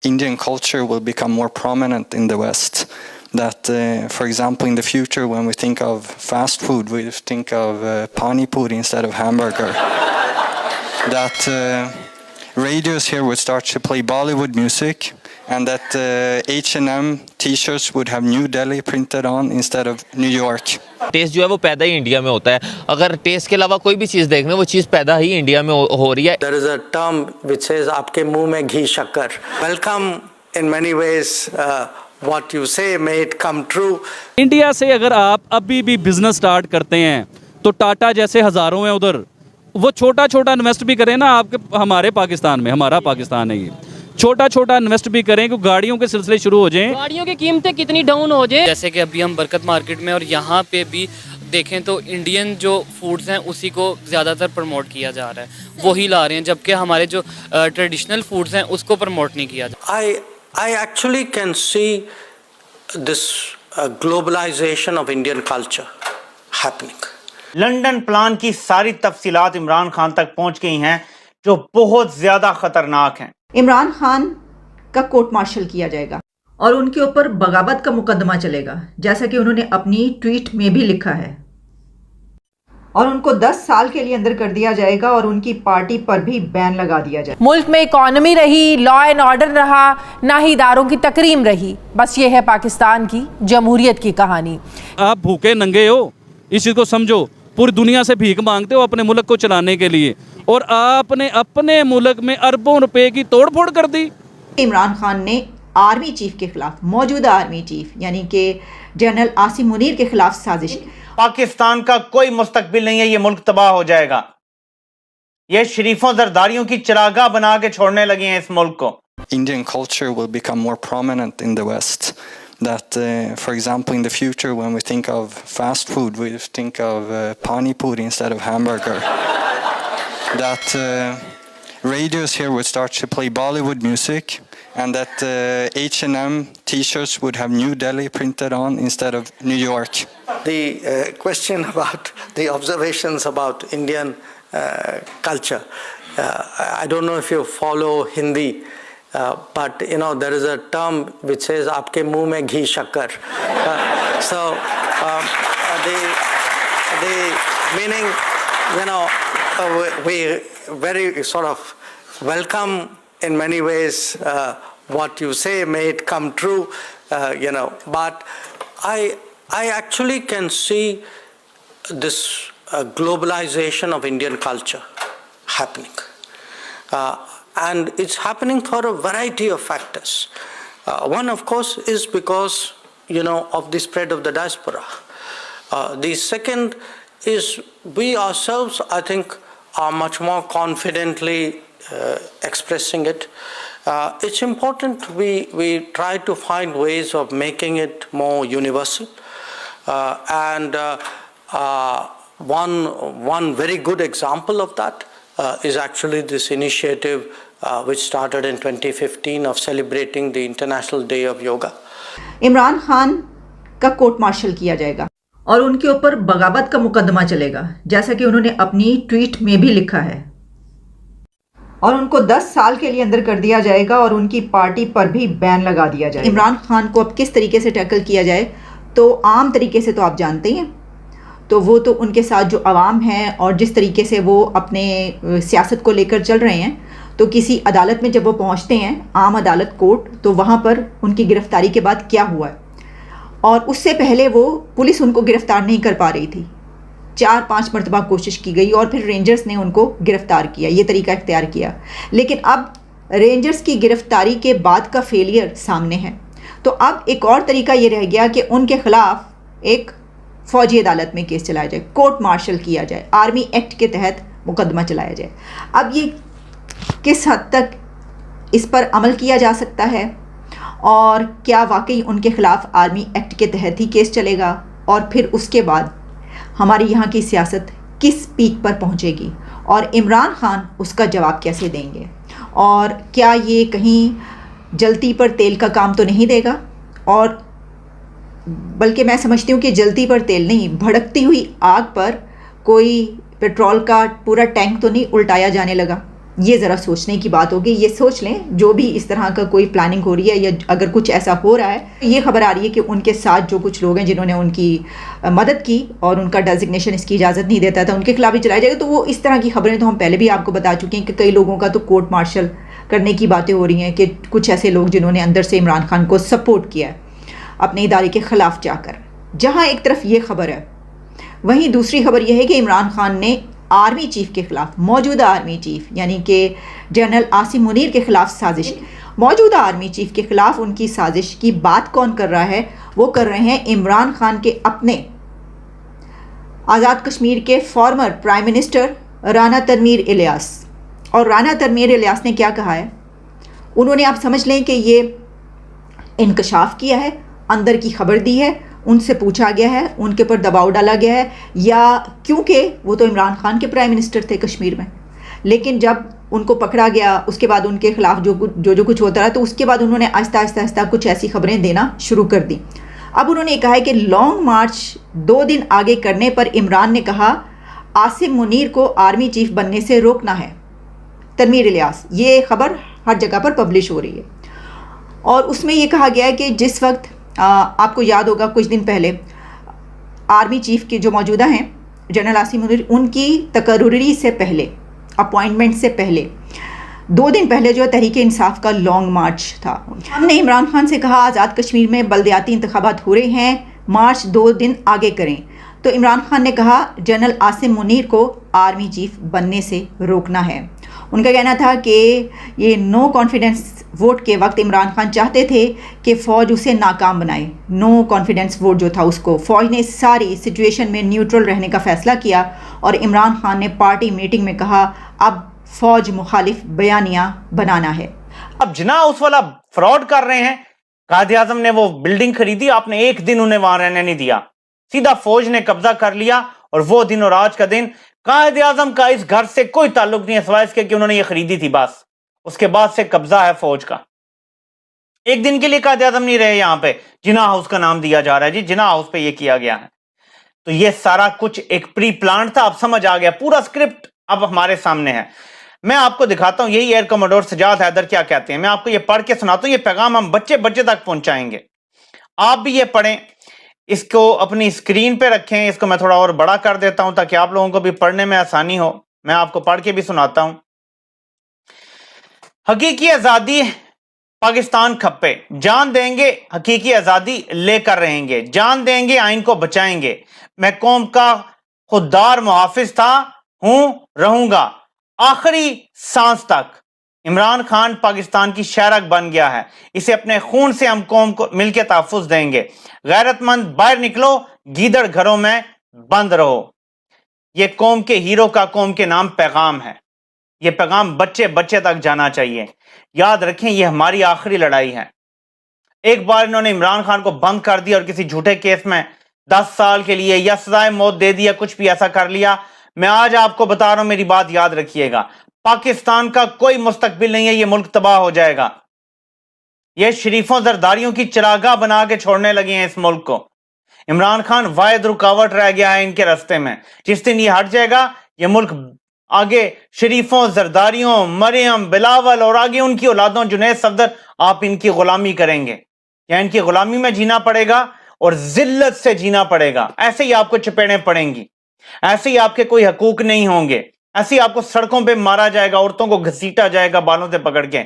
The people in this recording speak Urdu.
Indian culture will become more prominent in the West. That, for example, in the future, when we think of fast food, we think of pani puri instead of hamburger. That radios here would start to play Bollywood music, and that H&M t-shirts would have New Delhi printed on instead of New York. Test جو ہے وہ پیدا ہی انڈیا میں ہوتا ہے. اگر ٹیسٹ کے علاوہ کوئی بھی چیز دیکھ لیں وہ چیز پیدا ہی انڈیا میں ہو رہی ہے. There is a term which says آپ کے منہ میں گھی شکر. Welcome in many ways. What you say may it come true. India سے اگر آپ ابھی بھی بزنس سٹارٹ کرتے ہیں تو ٹاٹا جیسے ہزاروں ہیں ادھر, وہ چھوٹا چھوٹا انویسٹ بھی کریں نا آپ کے, ہمارے پاکستان میں, ہمارا پاکستان ہے یہ, چھوٹا چھوٹا انویسٹ بھی کریں کہ گاڑیوں کے سلسلے شروع ہو جائیں, گاڑیوں کی قیمتیں کتنی ڈاؤن ہو جائیں. جیسے کہ ابھی ہم برکت مارکیٹ میں اور یہاں پہ بھی دیکھیں تو انڈین جو فوڈز ہیں اسی کو زیادہ تر پروموٹ کیا جا رہا ہے, وہی لا رہے ہیں, جبکہ ہمارے جو ٹریڈیشنل فوڈز ہیں اس کو پروموٹ نہیں کیا جا رہا. I actually can see this globalization of Indian culture happening. London plan کی ساری تفصیلات عمران خان تک پہنچ گئی ہیں جو بہت زیادہ خطرناک ہیں. عمران خان کا کورٹ مارشل کیا جائے گا اور ان کے اوپر بغاوت کا مقدمہ چلے گا, جیسا کہ انہوں نے اپنی ٹویٹ میں بھی لکھا ہے, اور ان کو 10 سال کے لیے اندر کر دیا جائے گا اور ان کی پارٹی پر بھی بین لگا دیا جائے گا. ملک میں اکانومی رہی, لا اینڈ آرڈر رہا, نہ ہی اداروں کی تکریم رہی. بس یہ ہے پاکستان کی جمہوریت کی کہانی. آپ بھوکے ننگے ہو, اس چیز کو سمجھو, پوری دنیا سے بھیک مانگتے ہو اپنے ملک کو چلانے کے لیے, اور آپ نے اپنے ملک میں اربوں روپے کی توڑ پھوڑ کر دی. عمران خان نے آرمی چیف کے خلاف, موجودہ آرمی چیف یعنی کہ جنرل عاصم منیر کے خلاف سازش کی. پاکستان کا کوئی مستقبل نہیں ہے, یہ ملک تباہ ہو جائے گا. یہ شریفوں زرداریوں کی چراگاہ بنا کے چھوڑنے لگے ہیں اس ملک کو. Indian culture will become more prominent in the West. That, for example, in the future, when we think of fast food, we think of pani puri instead of hamburger. That radios here would start to play Bollywood music, and that H&M t-shirts would have New Delhi printed on instead of New York. The question about the observations about Indian culture, I don't know if you follow Hindi, but you know there is a term which says آپ کے منہ میں گھی شکر. So the meaning, you know, we very sort of welcome in many ways what you say may it come true, you know, but I actually can see this globalization of Indian culture happening. And it's happening for a variety of factors. One, of course, is because, you know, of the spread of the diaspora. The second is we ourselves, I think, are much more confidently expressing it. It's important we try to find ways of making it more universal. And one very good example of that is actually this initiative which started in 2015 of celebrating the International Day of Yoga. Imran Khan کا کورٹ مارشل کیا جائے گا اور ان کے اوپر بغاوت کا مقدمہ چلے گا, جیسا کہ انہوں نے اپنی ٹویٹ میں بھی لکھا ہے, اور ان کو 10 سال کے لیے اندر کر دیا جائے گا اور ان کی پارٹی پر بھی بین لگا دیا جائے گا. عمران خان کو اب کس طریقے سے ٹیکل کیا جائے, تو عام طریقے سے تو آپ جانتے ہیں, تو وہ تو ان کے ساتھ جو عوام ہیں اور جس طریقے سے وہ اپنے سیاست کو لے کر چل رہے ہیں, تو کسی عدالت میں جب وہ پہنچتے ہیں, عام عدالت کورٹ, تو وہاں پر ان کی گرفتاری کے بعد کیا ہوا ہے, اور اس سے پہلے وہ پولیس ان کو گرفتار نہیں کر پا رہی تھی, 4-5 مرتبہ کوشش کی گئی اور پھر رینجرز نے ان کو گرفتار کیا, یہ طریقہ اختیار کیا. لیکن اب رینجرز کی گرفتاری کے بعد کا فیلئر سامنے ہے, تو اب ایک اور طریقہ یہ رہ گیا کہ ان کے خلاف ایک فوجی عدالت میں کیس چلایا جائے, کورٹ مارشل کیا جائے, آرمی ایکٹ کے تحت مقدمہ چلایا جائے. اب یہ کس حد تک اس پر عمل کیا جا سکتا ہے, اور کیا واقعی ان کے خلاف آرمی ایکٹ کے تحت ہی کیس چلے گا, اور پھر اس کے بعد ہماری یہاں کی سیاست کس پیک پر پہنچے گی, اور عمران خان اس کا جواب کیسے دیں گے, اور کیا یہ کہیں جلتی پر تیل کا کام تو نہیں دے گا, اور بلکہ میں سمجھتی ہوں کہ جلتی پر تیل نہیں, بھڑکتی ہوئی آگ پر کوئی پیٹرول کا پورا ٹینک تو نہیں الٹایا جانے لگا. یہ ذرا سوچنے کی بات ہوگی. یہ سوچ لیں جو بھی اس طرح کا کوئی پلاننگ ہو رہی ہے یا اگر کچھ ایسا ہو رہا ہے. یہ خبر آ رہی ہے کہ ان کے ساتھ جو کچھ لوگ ہیں جنہوں نے ان کی مدد کی اور ان کا ڈیزگنیشن اس کی اجازت نہیں دیتا تھا ان کے خلاف بھی چلایا جائے گا. تو وہ اس طرح کی خبریں تو ہم پہلے بھی آپ کو بتا چکے ہیں کہ کئی لوگوں کا تو کورٹ مارشل کرنے کی باتیں ہو رہی ہیں کہ کچھ ایسے لوگ جنہوں نے اندر سے عمران خان کو سپورٹ کیا ہے اپنے ادارے کے خلاف جا کر. جہاں ایک طرف یہ خبر ہے وہیں دوسری خبر یہ ہے کہ عمران خان نے آرمی چیف کے خلاف موجودہ آرمی چیف یعنی کہ جنرل عاصم منیر کے خلاف سازش موجودہ آرمی چیف کے خلاف ان کی سازش کی بات کون کر رہا ہے؟ وہ کر رہے ہیں عمران خان کے اپنے آزاد کشمیر کے former prime minister Rana Tanveer Ilyas. اور رانا تنویر الیاس نے کیا کہا ہے؟ انہوں نے آپ سمجھ لیں کہ یہ انکشاف کیا ہے, اندر کی خبر دی ہے, ان سے پوچھا گیا ہے, ان کے اوپر دباؤ ڈالا گیا ہے, یا کیونکہ وہ تو عمران خان کے پرائم منسٹر تھے کشمیر میں, لیکن جب ان کو پکڑا گیا اس کے بعد ان کے خلاف جو کچھ ہوتا رہا تو اس کے بعد انہوں نے آہستہ کچھ ایسی خبریں دینا شروع کر دی. اب انہوں نے کہا ہے کہ لانگ مارچ 2 دن آگے کرنے پر عمران نے کہا عاصم منیر کو آرمی چیف بننے سے روکنا ہے. تنویر الیاس, یہ خبر ہر جگہ پر پبلش ہو رہی ہے اور اس میں یہ کہا گیا ہے کہ جس وقت آپ کو یاد ہوگا کچھ دن پہلے آرمی چیف کے جو موجودہ ہیں جنرل عاصم منیر, ان کی تقرری سے پہلے اپوائنٹمنٹ سے پہلے 2 دن پہلے جو تحریک انصاف کا لانگ مارچ تھا. ہم نے عمران خان سے کہا آزاد کشمیر میں بلدیاتی انتخابات ہو رہے ہیں, مارچ 2 دن آگے کریں. تو عمران خان نے کہا جنرل عاصم منیر کو آرمی چیف بننے سے روکنا ہے. ان کا کہنا تھا کہ یہ نو کانفیڈنس ووٹ کے وقت عمران خان چاہتے تھے کہ فوج اسے ناکام بنائے. نو کانفیڈنس ووٹ جو تھا اس کو فوج نے ساری سچویشن میں نیوٹرل رہنے کا فیصلہ کیا اور عمران خان نے پارٹی میٹنگ میں کہا اب فوج مخالف بیانیہ بنانا ہے. اب جناح اس والا فراڈ کر رہے ہیں. قائد اعظم نے وہ بلڈنگ خریدی, آپ نے ایک دن انہیں وہاں رہنے نہیں دیا, سیدھا فوج نے قبضہ کر لیا. اور وہ دن اور آج کا دن قائد اعظم کا اس گھر سے کوئی تعلق نہیں ہے سوائے اس کے کہ انہوں نے یہ خریدی تھی, بس اس کے بعد سے قبضہ ہے فوج کا. ایک دن کے لیے قائد اعظم نہیں رہے یہاں پہ, جناح ہاؤس کا نام دیا جا رہا ہے, جی جناح ہاؤس پہ یہ کیا گیا ہے. تو یہ سارا کچھ ایک پری پلان تھا. اب سمجھ آ گیا, پورا سکرپٹ اب ہمارے سامنے ہے. میں آپ کو دکھاتا ہوں یہی ایئر کموڈور سجاد حیدر کیا کہتے ہیں. میں آپ کو یہ پڑھ کے سناتا ہوں, یہ پیغام ہم بچے تک پہنچائیں گے. آپ بھی یہ پڑھیں, اس کو اپنی اسکرین پہ رکھیں. اس کو میں تھوڑا اور بڑا کر دیتا ہوں تاکہ آپ لوگوں کو بھی پڑھنے میں آسانی ہو. میں آپ کو پڑھ کے بھی سناتا ہوں. حقیقی آزادی پاکستان کھپے, جان دیں گے حقیقی آزادی لے کر رہیں گے, جان دیں گے آئین کو بچائیں گے. میں قوم کا خوددار محافظ تھا, ہوں, رہوں گا آخری سانس تک. عمران خان پاکستان کی شہرک بن گیا ہے, اسے اپنے خون سے ہم قوم کو مل کے تحفظ دیں گے. غیرت مند باہر نکلو, گیدڑ گھروں میں بند رہو. یہ قوم کے ہیرو کا قوم کے نام پیغام ہے. یہ پیغام بچے تک جانا چاہیے. یاد رکھیں یہ ہماری آخری لڑائی ہے. ایک بار انہوں نے عمران خان کو بند کر دیا اور کسی جھوٹے کیس میں 10 سال کے لیے یا سزائے موت دے دیا, کچھ بھی ایسا کر لیا. میں آج آپ کو بتا رہا ہوں, میری بات یاد رکھیے گا, پاکستان کا کوئی مستقبل نہیں ہے, یہ ملک تباہ ہو جائے گا. یہ شریفوں زرداریوں کی چراگاہ بنا کے چھوڑنے لگے ہیں اس ملک کو. عمران خان واحد رکاوٹ رہ گیا ہے ان کے راستے میں. جس دن یہ ہٹ جائے گا یہ ملک آگے شریفوں زرداریوں مریم بلاول اور آگے ان کی اولادوں جنید صفدر, آپ ان کی غلامی کریں گے یا ان کی غلامی میں جینا پڑے گا اور ذلت سے جینا پڑے گا. ایسے ہی آپ کو چپیڑیں پڑیں گی, ایسے ہی آپ کے کوئی حقوق نہیں ہوں گے, ایسے ہی آپ کو سڑکوں پہ مارا جائے گا, عورتوں کو گھسیٹا جائے گا بالوں سے پکڑ کے.